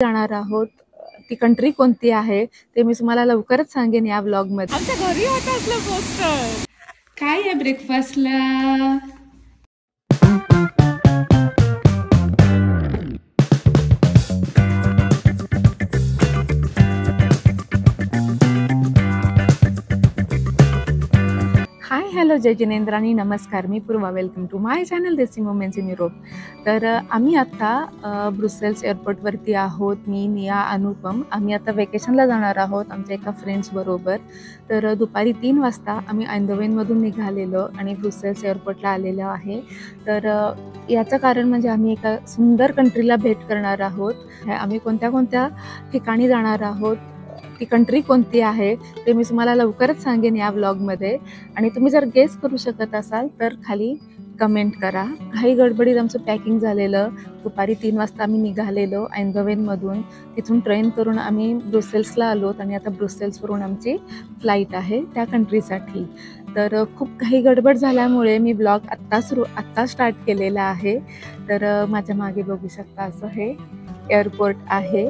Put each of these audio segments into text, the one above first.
जाणार आहोत, ती कंट्री कोणती आहे ते मी तुम्हाला लवकरच सांगेन या व्लॉग मध्ये। आमच्या घरी होतं असलं पोस्टर। काय आहे ब्रेकफास्टला? हाय हॅलो जय जिनेंद्र आणि नमस्कार, मी Purva. Welcome to my channel desi moments in Europe. तर आम्ही आता ब्रुसेल्स एअरपोर्टवरती आहोत। मी, निया, अनुपम आम्ही आता वेकेशनला जाणार आहोत आमच्या एका फ्रेंड्सबरोबर। तर दुपारी 3 वाजता आम्ही आइंदोवेनमधून निघालेलो आणि ब्रुसेल्स एअरपोर्टला आलेलो आहे। तर याचं कारण म्हणजे आम्ही एका सुंदर कंट्रीला भेट करणार आहोत। आम्ही कोणत्या कोणत्या ठिकाणी जाणार आहोत, ती कंट्री कोणती आहे ते मी तुम्हाला लवकरच सांगेन या व्लॉगमध्ये। आणि तुम्ही जर गेस करू शकत असाल तर खाली कमेंट करा। काही गडबडीत आमचं पॅकिंग झालेलं। दुपारी 3 वाजता आम्ही निघालेलो आइंदोवेनमधून। तिथून ट्रेन करून आम्ही ब्रुसेल्सला आलोत आणि आता ब्रुसेल्सवरून आमची फ्लाईट आहे त्या कंट्रीसाठी। तर खूप काही गडबड झाल्यामुळे मी ब्लॉग आत्ता स्टार्ट केलेला आहे। तर माझ्या मागे बघू शकता असं हे एअरपोर्ट आहे।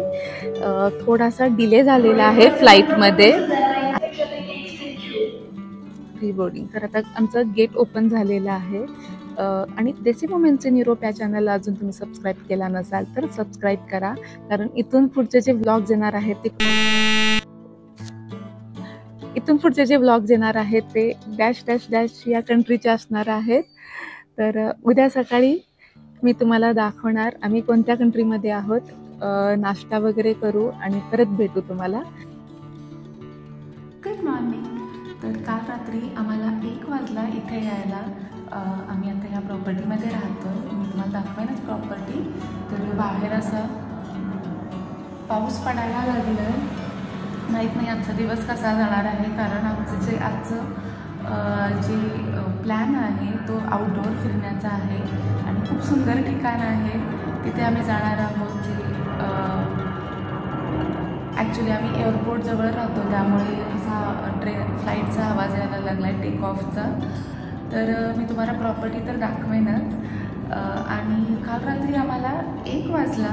थोडासा डिले झालेला आहे फ्लाईटमध्ये प्री बोर्डिंग। तर आता आमचं गेट ओपन झालेलं आहे। आणि देसी मोमेंट्स इन युरोप या चॅनलला अजून तुम्ही सबस्क्राईब केला नसाल तर सबस्क्राईब करा, कारण इथून पुढचे जे व्लॉग्स येणार आहेत ते डॅश डॅश डॅश या कंट्रीचे असणार आहेत। तर उद्या सकाळी मी तुम्हाला दाखवणार आम्ही कोणत्या कंट्रीमध्ये आहोत। नाश्ता वगैरे करू आणि परत भेटू तुम्हाला। Good morning. तर काल रात्री आम्हाला 1 वाजला इथे यायला। आम्ही आता ह्या प्रॉपर्टीमध्ये राहतो। मी तुम्हाला दाखवेनच प्रॉपर्टी। तर बाहेर असा पाऊस पडायला लागलं। माहीत नाही आजचा दिवस कसा जाणार आहे, कारण आमचं जे आजचं जे प्लॅन आहे तो आउटडोअर फिरण्याचा आहे आणि खूप सुंदर ठिकाण आहे तिथे आम्ही जाणार आहोत। जे ॲक्च्युली आम्ही एअरपोर्टजवळ राहतो, त्यामुळे असा फ्लाईटचा आवाज यायला लागला आहे टेक ऑफचा। तर मी तुम्हाला प्रॉपर्टी तर दाखवेनच। आणि काल रात्री आम्हाला 1 वाजला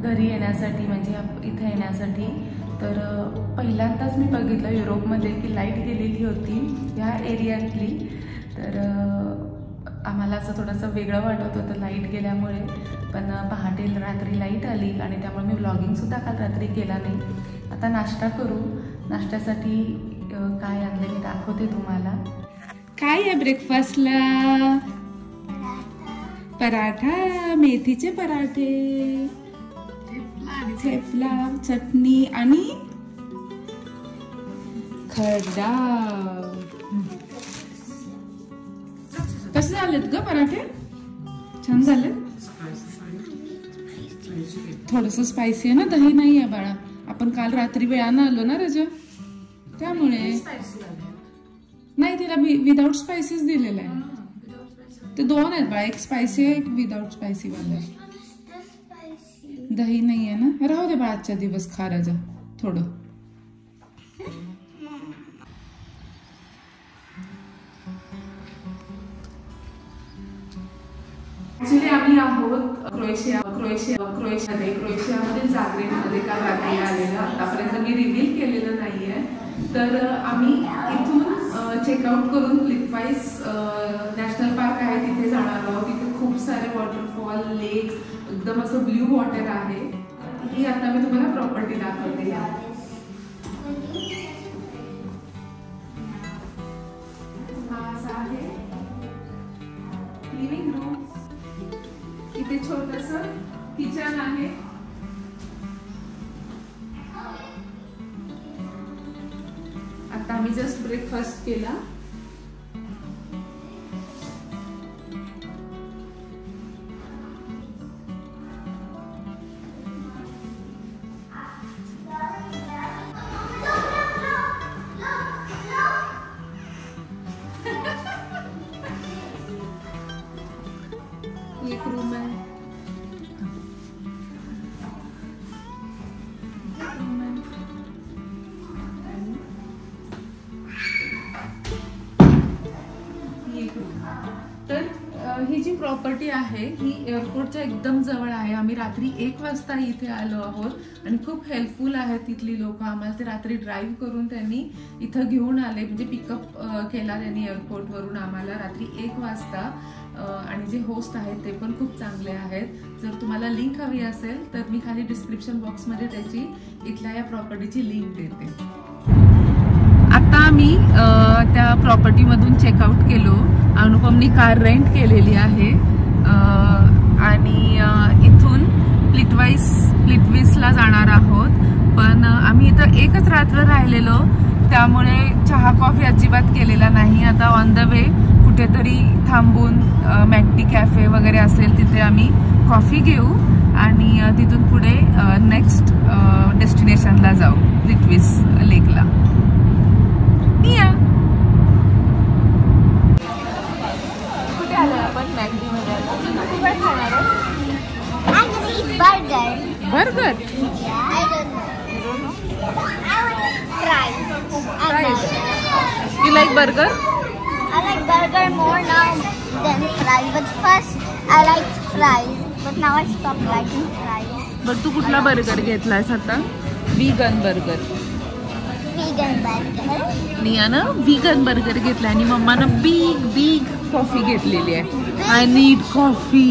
घरी येण्यासाठी, म्हणजे इथे येण्यासाठी। तर पहिल्यांदाच मी बघितलं युरोपमध्ये की लाईट गेलेली होती ह्या एरियातली। तर आम्हाला असं थोडंसं वेगळं वाटत होतं लाईट गेल्यामुळे, पण पहाटे रात्री लाईट आली आणि त्यामुळे मी व्लॉगिंगसुद्धा काल रात्री केला नाही। आता नाश्ता करू। नाश्त्यासाठी काय आणले मी दाखवते तुम्हाला। काय आहे ब्रेकफास्टला? पराठा, मेथीचे पराठे, थेपला, चटणी आणि खरडा। कसे झालेत ग पराठे? छान झाले? थोडस स्पायसी आहे ना, दही नाही आहे बाळा। आपण काल रात्री वेळानं आलो ना रजा, त्यामुळे नाही तिला विदाउट स्पायसीच दिलेलं आहे। ते 2 आहेत बाळा, एक स्पायसी आहे एक विदाउट स्पायसी वाला। दही नाही आहे ना, राहू दे बाळा, आजच्या दिवस खा राजा थोडं। ऍक्च्युली आम्ही आहोत क्रोएशियामध्ये जाग्रेबमध्ये काल रात्री आलेलं। आतापर्यंत मी रिव्हील केलेलं नाहीये। तर आम्ही इथून चेकआउट करून लिटवाईस नॅशनल पार्क आहे तिथे जाणार आहोत। तिथे खूप सारे वॉटरफॉल, लेक्स, एकदम असं ब्ल्यू वॉटर आहे। ही आता मी तुम्हाला प्रॉपर्टी दाखवते। आहे लिव्हिंग रूम, इथे छोटंसं किचन आहे। आता आम्ही जस्ट ब्रेकफास्ट केला। एक रूम आहे, प्रॉपर्टी आहे ही एअरपोर्टच्या एकदम जवळ आहे. आम्ही रात्री 1 वाजता इथे आलो आहोत आणि खूप हेल्पफुल आहेत तिथली लोक. आम्हाला ते रात्री ड्राईव्ह करून त्यांनी इथं घेऊन आले, म्हणजे पिकअप केला त्यांनी एअरपोर्टवरून आम्हाला रात्री 1 वाजता. आणि जे होस्ट आहेत ते पण खूप चांगले आहेत. जर तुम्हाला लिंक हवी असेल तर मी खाली डिस्क्रिप्शन बॉक्समध्ये त्याची इथल्या या प्रॉपर्टीची लिंक देते. आता आम्ही त्या प्रॉपर्टीमधून चेकआउट केलो. अनुपमनी कार रेंट केलेली आहे आणि इथून प्लिटविसला जाणार आहोत. पण आम्ही इथं एकच रात्र राहिलेलो, त्यामुळे चहा कॉफी अजिबात केलेला नाही. आता ऑन द वे कुठेतरी थांबून मॅकडी कॅफे वगैरे असेल तिथे आम्ही कॉफी घेऊ आणि तिथून पुढे नेक्स्ट डेस्टिनेशनला जाऊ, प्लिटविस लेकला. कुठे आलो आपण? मॅकडी मध्ये आलो. तू काय खाणार आहे? Burger. You like burger? I like burger more now than fries. But first I liked fries, but now I stopped liking fries. बरं, तू कुठला बर्गर घेतलायस आता? Vegan burger. Vegan burger. नियानं व्हीगन बर्गर घेतला आणि मम्मानं बिग कॉफी घेतलेली आहे. I need coffee.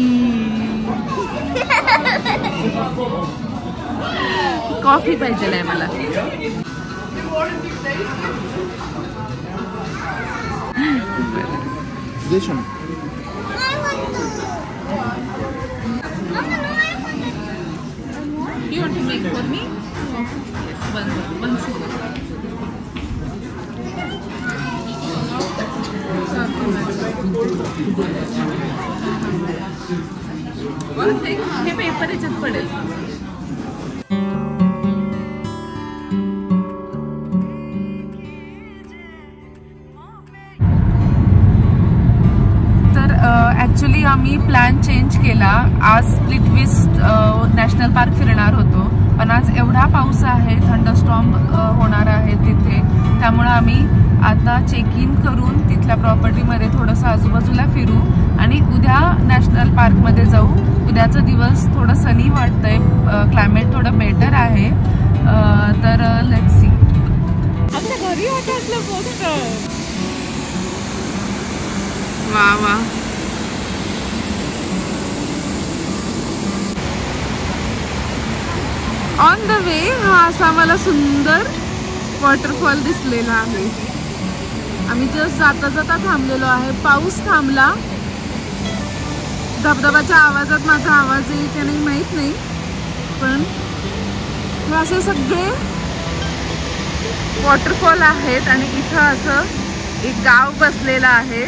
Coffee पाहिजे आहे मला. You want to make for me? Yes, one sugar. हे पेपर याच्यात पडेल. ॲक्च्युली आम्ही प्लॅन चेंज केला. आज प्लिटविस नॅशनल पार्क फिरणार होतो, पण आज एवढा पाऊस आहे, थंडरस्टॉर्म होणार आहे तिथे, त्यामुळे आम्ही आता चेक इन करून तिथल्या प्रॉपर्टीमध्ये थोडंसं आजूबाजूला फिरू आणि उद्या नॅशनल पार्कमध्ये जाऊ. उद्याचा दिवस थोडं सनी वाटतंय, क्लायमेट थोडं बेटर आहे. तर लेट्स सी. आमच्या घरी होतं असलं पोस्टर. वा वा. ऑन द वे हा असा मला सुंदर वॉटरफॉल दिसलेला आहे. आम्ही जस्ट जाता जाता थांबलेलो आहे. पाऊस थांबला. धबधबाच्या आवाजात माझा आवाज येईल की नाही माहीत नाही, पण हे असे सगळे वॉटरफॉल आहेत आणि इथं असं एक गाव बसलेलं आहे,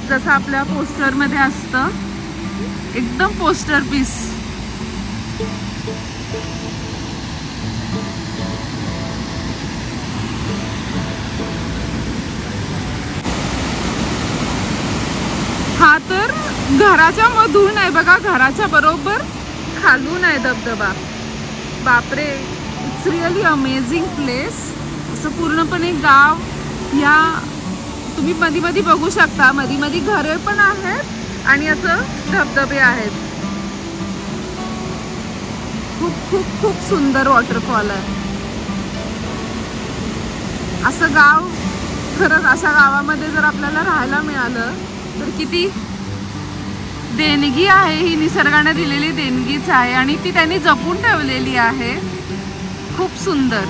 जसं आपल्या पोस्टरमध्ये असतं. एकदम पोस्टर पीस. हा तर घराच्या मधून आहे बघा, घराच्या बरोबर खालून आहे धबधबा. बापरे, इट्स रिअली अमेझिंग प्लेस. असं पूर्णपणे गाव, या तुम्ही मधी मधी बघू शकता, मधी मधी घरे पण आहेत आणि असं धबधबे आहेत. खूप खूप खूप सुंदर वॉटरफॉल आहे. असं गाव, खरंच अशा गावामध्ये जर आपल्याला राहायला मिळालं तर किती देणगी आहे. ही निसर्गाने दिलेली देणगीच आहे आणि ती त्यांनी जपून ठेवलेली आहे. खूप सुंदर.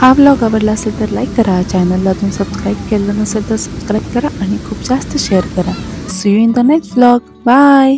हा व्लॉग आवडला असेल तर लाईक करा, चॅनलला अजून सबस्क्राईब केलं नसेल तर सबस्क्राईब करा आणि खूप जास्त शेअर करा. See you in the next vlog. Bye.